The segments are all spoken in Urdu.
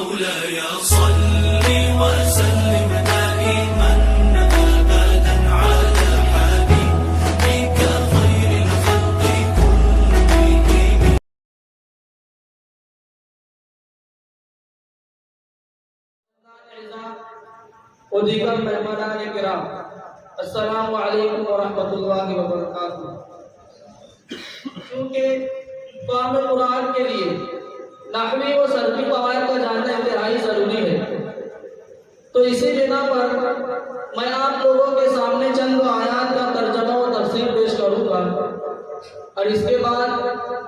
مولاي صل وسلم دائما أبدا على حبيبك خير الخلق كلهم. و دیگر مہمانان کرام، السلام علیکم ورحمۃ اللہ وبرکاتہ۔ کیونکہ فہم قرآن کے لیے نحوی و صرفی قواعد کا جاننا انتہائی ضروری ہے، تو اسی بنا پر میں آپ لوگوں کے سامنے چند آیات کا ترجمہ و تفسیر پیش کروں گا، اور اس کے بعد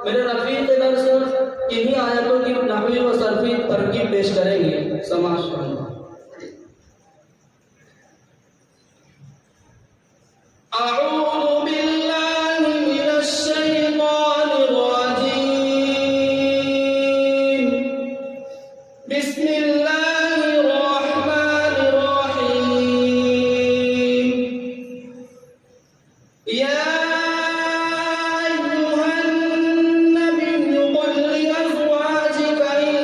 میرے رفیق درس انہی آیتوں کی نحوی و صرفی ترکیب پیش کریں گے۔ سماعت فرمائیں۔ اعوذ باللہ من الشیطان الرجیم، بسم اللہ الرحمن الرحیم۔ یا ایہا النبی قل لأزواجک ان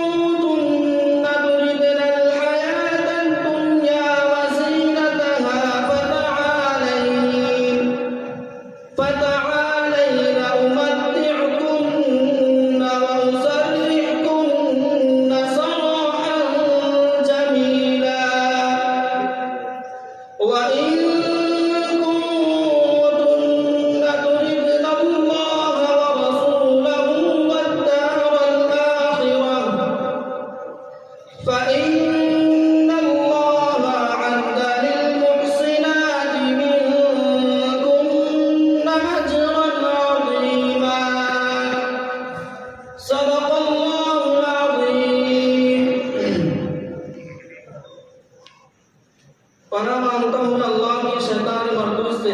کنتن تردن الحیاة الدنیا پناہ مانگتا ہوں میں اللہ کی شیطان مردود سے۔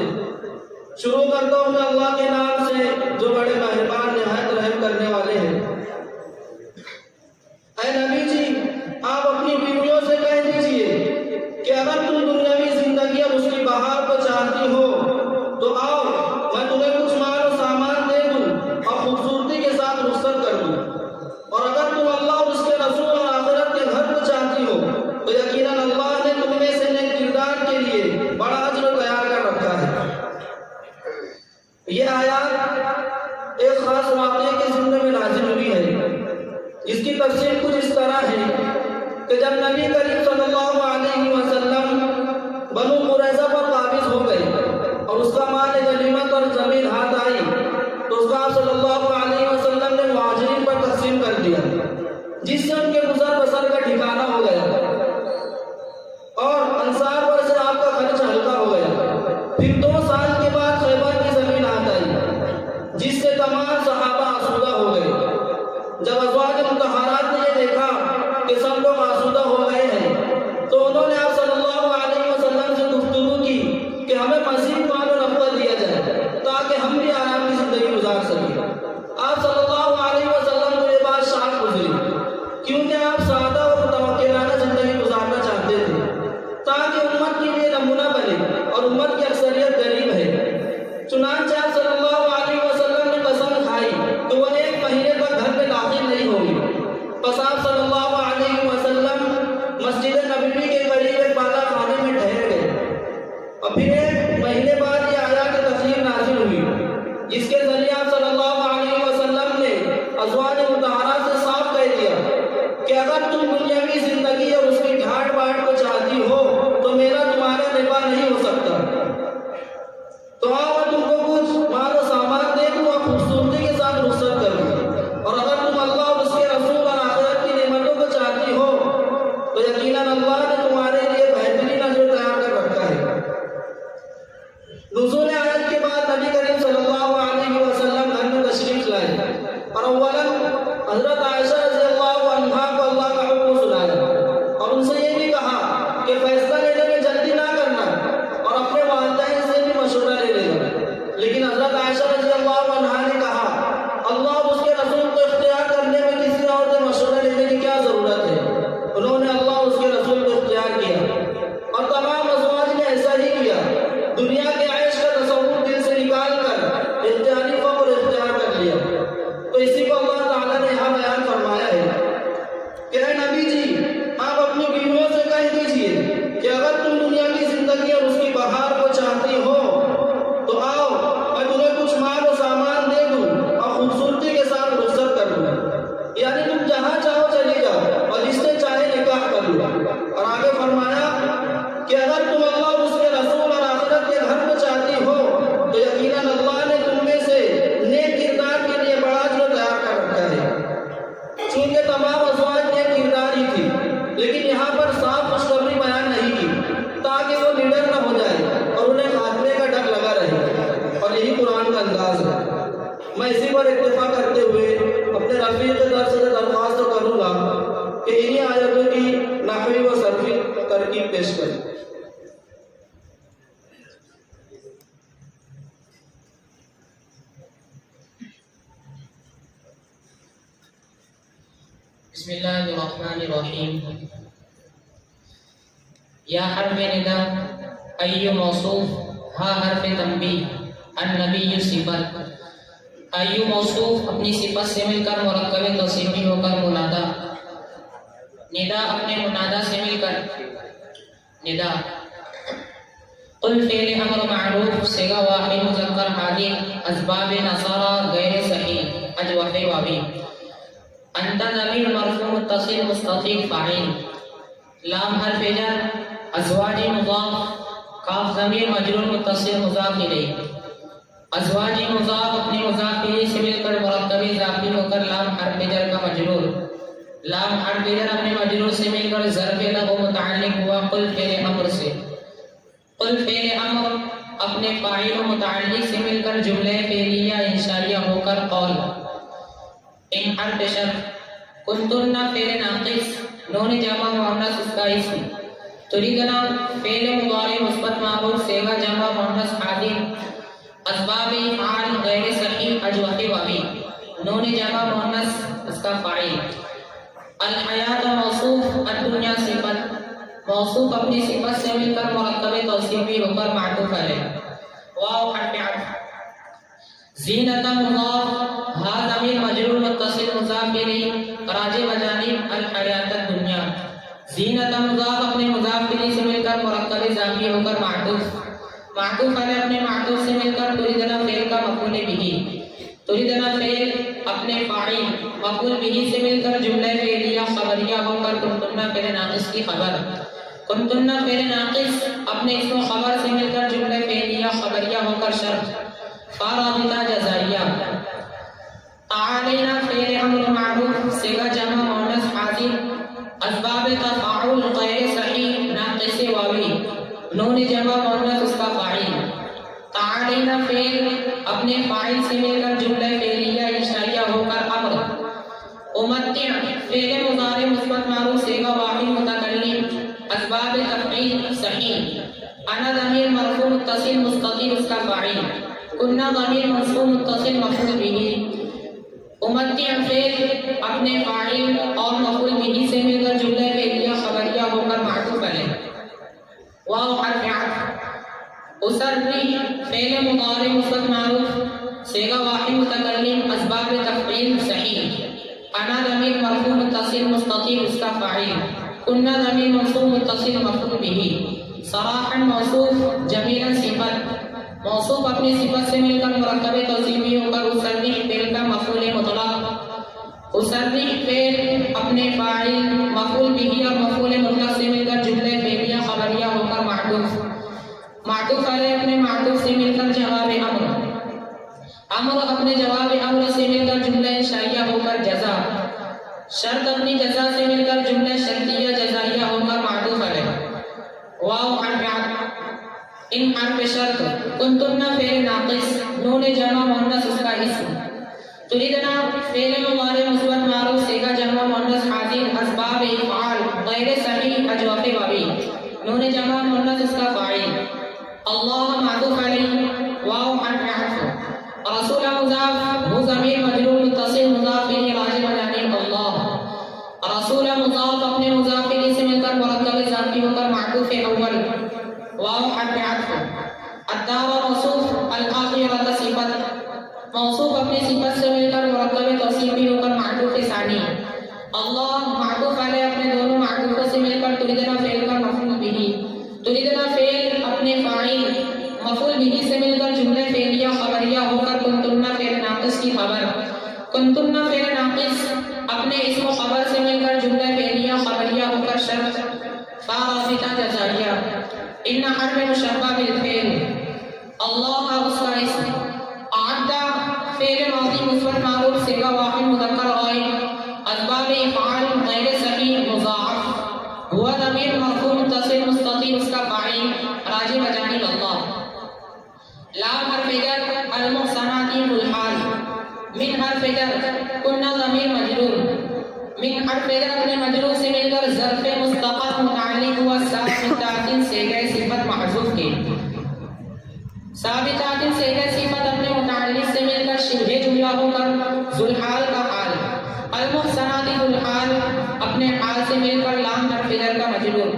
شروع کرتا ہوں میں اللہ کے نام سے جو بڑے مہربان نہایت رحم کرنے والے ہیں۔ اے نبی جی، آپ اپنی بیویوں سے کہہ دیجئے کہ اگر تم دنیاوی زندگی اور اس کی بہار کو چاہتی ہو تو آؤ، میں تمہیں کچھ مال و سامان دے دوں اور خوبصورتی کے ساتھ رخصت کر دوں، اور اگر تم اللہ اور اس کے رسول اور آخرت کے گھر کو چاہتی ہو تو یقیناً اللہ نے تم میں سے نیک کردار کے لیے بڑا اجر تیار کر رکھا ہے۔ یہ آیات ایک خاص واقعے کے ضمن میں نازل ہوئی ہے۔ اس کی تفصیل کچھ اس طرح ہے کہ جب نبی کریم صلی اللہ علیہ وسلم بنو قریظہ پر قابض ہو گئے اور اس کا مال غنیمت اور زمین ہاتھ آئی تو اس کا آپ صلی اللہ علیہ وسلم نے مہاجرین پر تقسیم کر دیا، جس سے ان کے گزر بسر کا ٹھکانہ ہو گیا، اور انصار پر سے آپ کا خرچ ہلکا ہو گیا۔ پھر 2 سال کے بعد خیبر کی زمین ہاتھ آئی، جس سے تمام صحابہ آسودہ ہو گئے۔ جب ازواج مطہرات نے یہ دیکھا کہ سب لوگ آسودہ ہو گئے ہیں تو انہوں نے آپ صلی اللہ علیہ وسلم سے گفتگو کی کہ ہمیں مزید مال و نفع دیا جائے تاکہ ہم بھی آرام کی زندگی گزار سکیں۔ آپ صلی اللہ علیہ وسلم کو یہ بات شاق گزری، کیونکہ آپ سادہ اور متوکلانہ زندگی گزارنا چاہتے تھے تاکہ امت کے لیے نمونہ بنے، اور امت کی اکثریت غریب ہے۔ چنانچہ آپ صلی اللہ علیہ وسلم نے قسم کھائی کہ وہ 1 مہینے تک گھر میں داخل نہیں ہوں گے۔ پس آپ صلی اللہ علیہ وسلم مسجد نبوی کے قریب ایک بالا خانے میں ٹھہر گئے، اور پھر 1 مہینے بعد یہ آیات تخیر نازل ہوئی، جس کے ذریعے آپ صلی اللہ علیہ وسلم نے ازواج مطہرات سے صاف کہہ دیا کہ اگر تم دنیاوی زندگی اور اس کی ڈھاٹ باٹ کو چاہتی ہو تو میرا تمہارا نکاح نہیں ہو سکتا، تو آؤ میں تم کو کچھ مال و سامان دے دوں اور خوبصورتی کے ساتھ رخصت کر دوں، اور اگر تم اللہ اور اس کے رسول اور آخرت کی نعمتوں کو چاہتی ہو تو یقیناً اللہ نے تمہارے لیے بہترین اجر تیار کر رکھا ہے۔ نزول آیت کے بعد نبی کریم صلی اللہ علیہ وسلم گھر میں تشریف لائے، اور اولاً حضرت عائشہ رضی اللہ عنہا کو اللہ کا حکم سنایا، اور ان سے یہ بھی کہا کہ فیصلہ لینے میں جلدی نہ کرنا، اور اپنے والدین سے بھی مشورہ لے لینا۔ لیکن حضرت عائشہ رضی اللہ عنہا نے کہا، اللہ اور اس کے رسول کو اختیار کرنے میں کسی اور سے مشورہ لینے کی کیا ضرورت ہے؟ انہوں نے اللہ اور اس کے رسول کو اختیار کیا، اور تمام ازواج نے ایسا ہی کیا۔ دنیا کے عیش کا تصور دل سے نکال کر اختیاری فقر اختیار کر لیا۔ تو اسی کو اللہ تعالیٰ نے یہاں بیان فرمایا ہے کہ اے نبی جی، آپ اپنی بیویوں سے کہہ دیجئے کہ اگر تم دنیا کی زندگی اور اس کی بہار کو چاہتی ہو تو آؤ، میں تمہیں کچھ مال و سامان دے دوں اور خوبصورتی کے ساتھ رخصت کر دوں، یعنی تم جہاں چاہو چلی جاؤ اور جس سے چاہے نکاح کر لو۔ اور آگے فرمایا کہ اگر تم اللہ اور اس کے رسول اور آخرت کے گھر کو چاہتی ہو تو یقیناً اللہ نے تم میں سے نیک کردار کے لیے بڑا اجر تیار کر رکھا ہے۔ چونکہ تمام ازواج نیک کردار ہی تھی، لیکن یہاں پر صاف خوشخبری بیان نہیں کی تاکہ وہ نڈر نہ ہو جائے اور انہیں خاتمے کا ڈر لگا رہے، اور یہی قرآن کا انداز ہے۔ میں اسی پر اکتفا کرتے ہوئے اپنے رفیق درس سے درخواست کروں گا کہ انہی آیتوں کی نحوی و صرفی ترکیب پیش کریں۔ بسم اللہ الرحمن الرحیم۔ یا حرف ندا، ایو موصوف، ہا حرف تنبیہ، النبی صفت۔ ایو موصوف اپنی صفت سے مل کر مرکب توصیفی ہو کر منادا، ندا اپنے منادا سے مل کر ندا۔ قل فعل امر معروف، صیغہ واحد مذکر حاضر، اسباب نصارہ غیر صحیح، اجوف واوی۔ انت ضمیر مرفوع متصل مستطیل فاعل، لام حرف جر، ازواج مضاف، کاف ضمیر مجرور متصل مضاف الیہ۔ ازواج مضاف اپنے مضاف الیہ سے مل کر مرکب اضافی ہو کر لام حرف جر کا مجرور، لام حرف جر اپنے مجرور سے مل کر ظرف لغو متعلق ہوا قل فعل امر سے۔ قل فعل امر اپنے فاعل و متعلق سے مل کر جملہ فعلیہ انشائیہ ہو کر قول۔ ان حرف شرط، کنتن فعل ناقص، نون جمع مؤنث اس کا اسم، تریدنا فعل مضارع مثبت معروف، صیغہ جمع مؤنث حاضر، اسباب افعال غیر صحیح، اجوف واوی، نون جمع مؤنث اس کا فاعل۔ الحیات موصوف، الدنیا صفت، موصوف اپنی صفت سے مل کر مرکب توصیفی ہو کر معطوف ہے۔ واو حرف عطف۔ زینت مضاف، ہا ضمیر مجرور متصل مضاف الیہ، راجع بجانب الحیات الدنیا۔ زینت مضاف اپنے مضاف الیہ سے مل کر مرکب اضافی ہو کر معطوف، معطوف علیہ اپنے معطوف سے مل کر تریدنا فعل کا مفعول بہ، تریدنا فعل اپنے فاعل مفعول بہ سے مل کر جملہ فعلیہ خبریہ ہو کر کنتن فعل ناقص کی خبر، کنتن فعل ناقص اپنے اسم و خبر سے مل کر جملہ فعلیہ خبریہ ہو کر شرط، فارابطہ جزائیہ۔ تعالینا فعل امر معروف، صیغہ جمع مؤنث حاضر، اسباب تفاعل غیر صحیح، ناقص واوی، نون جمع مؤنث اس کا فاعل۔ تعالینا فعل اپنے فاعل سے مل کر جملہ فعلیہ انشائیہ ہو کر امر۔ امتع فعل مضارع مثبت معروف، صیغہ واحد متکلم، اسباب تفعیل صحیح۔ انا ضمیر مرفوع متصل مستتر اس کا فاعل، کننا ضمیر منصوب متصل مفعول بہ۔ امتع فعل اپنے فاعل اور مفعول بہ سے مل کر جملہ فعلیہ خبریہ ہو کر معطوف ہے۔ واو حرف عطف۔ اسری فعل مضارع مثبت معروف، صیغہ واحد متکلم، اسباب تفعیل صحیح۔ انا ضمیر مرفوع متصل مستتر اس کا فاعل، کننا ضمیر منصوب متصل مفعول بہ۔ صراحا موصوف، جمیلا صفت، موصوف اپنی صفت سے مل کر مرکب توصیفی ہو کر اسری فعل کا مفعول مطلق، اسری فعل اپنے فاعل مفعول بہ اور مفعول مطلق سے مل کر جملہ فعلیہ خبریہ ہو کر معطوف، معطوف علیہ اپنے معطوف سے مل کر جواب امر، امر اپنے جواب امر سے مل کر جملہ انشائیہ ہو کر جزا، شرط اپنی جزا سے مل کر جملہ شرطیہ جزائیہ ہو کر معطوف علیہ۔ واو حرف عطف۔ ان حرف شرط، کنتن فعل ناقص، نون جمع مؤنث اس کا اسم، تریدنا فعل مضارع مثبت معروف، صیغہ جمع مؤنث حاضر، اسباب افعال غیر صحیح، اجوف واوی، نون جمع مؤنث اس کا فاعل۔ اللہ معطوف علیہ، واو حرف عطف۔ رسول مضاف، ہو ضمیر مجرور متصل مضاف الیہ راجع بجانب اللہ۔ رسول مضاف اپنے مضاف الیہ سے مل کر مرکب اضافی ہو کر معطوف اول، واو حرف عطف۔ الدار موصوف الآخرة صفت موصوف اپنی صفت سے مل کر مرکب توصیف بھی ہو کر معطوف ثانی اللہ معطوف علیہ اپنے دونوں معطوفوں سے مل کر تریدنا فعل کا مفعول به تریدنا فعل اپنے فاعل مفعول به سے مل کر جملے فعلیہ خبریہ ہو کر کنتن فعل ناقص کی خبر کنتن فعل ناقص اپنے اسم و خبر سے مل کر جملے فعلیہ خبریہ ہو کر شرط فا رابطہ جزائیہ ان حرف مشبہ بالفعل اللہ کا اس کا اسم اعدہ فعل ماضی مثبت معروف صیغہ واحد مذکر غائب اسباب افعال غیر صحیح مضاعف ہوا ضمیر مرفوع متصل مستتر اس کا فاعل راجع بجانب اللہ لام حرف جر المحصنات الحال من حرف جر كنا ضمیر مجرور من حرف جر اپنے مجرور سے مل کر ظرف مستقر متعلق ہوا ثابتات سے گئے صفت محذوف کی ثابتات سے گئے صفت اپنے متعلق سے مل کر شبہ جملہ ہو کر ذوالحال کا حال المحصنات ذوالحال اپنے حال سے مل کر لام حرف جر کا مجرور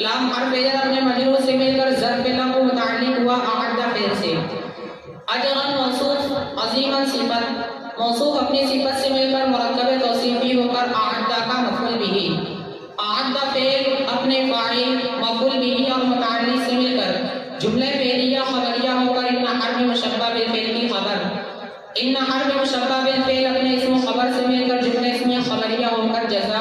لام حرف جر اپنے مجرور سے مل کر ظرف لام کو متعلق ہوا اعدہ فعل سے اجرا موصوف عظیما صفت موصوف اپنی صفت سے مل کر مرکب توصیفی ہو کر اعدہ کا مفعول به اعدہ فعل اپنے فاعل مفعول به اور متعلق سے مل کر جملے فعلیہ خبریہ ہو کر ان حرف مشبہ بالفعل کی خبر ان حرف مشبہ بالفعل اپنے اسم و خبر سے مل کر جملے اسمیہ خبریہ ہو کر جزا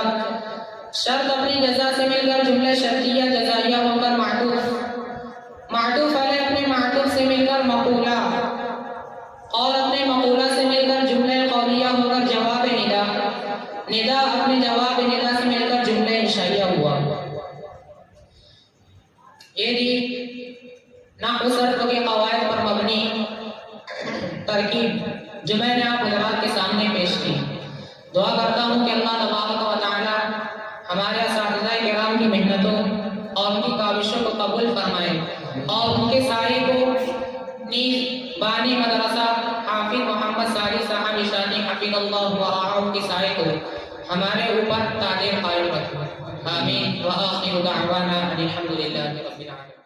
شرط اپنی جزا سے مل کر جملے شرطیہ جزائیہ ہو کر معطوف معطوف علیہ اپنے معطوف سے مل کر مقولہ اور اپنے مقولہ سے مل کر جملے قولیہ ہو کر جواب ندا ندا اپنے جواب ندا سے مل کر جملے انشائیہ ہوا یہ دی نحو صرف کے قواعد پر مبنی ترکیب جو میں نے آپ حضرات کے سامنے پیش کی دعا کرتا ہوں کہ اللہ تبارک و تعالی ہمارے اساتذہ کرام کی محنتوں اور ان کی کاوشوں کو قبول فرمائے اور ان کے سائے کو نیز بانی مدرسہ حافظ محمد صالح صاحب اشانی حفظ اللہ و رعاہ کے سائے کو ہمارے اوپر تاج قائم رکھے آمین وآخر دعوانا الحمدللہ رب العالمین.